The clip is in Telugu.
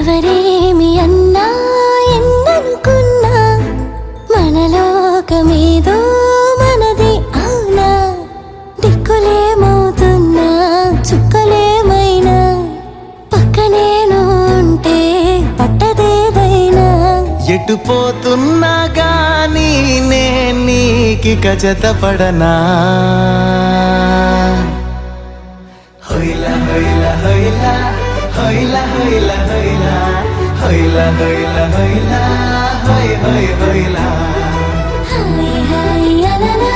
ఎవరేమి అన్నా ఎన్ననుకున్నా మనలోకమేదో మనది అవునా దిక్కులేమవుతున్నా చుక్కలేమైనా పక్కనేను ఉంటే పట్టదేదైనా ఎటు పోతున్నా గానీ నీకిక జతపడనా హొయ్లా హొయ్లా హొయ్లా హొయ్లా హొయ్లా హొయ్లా హొయ్లా హొయ్లా హొయ్లా హొయ్ హొయ్ హొయ్లా హాయ్ హాయ్ అలలా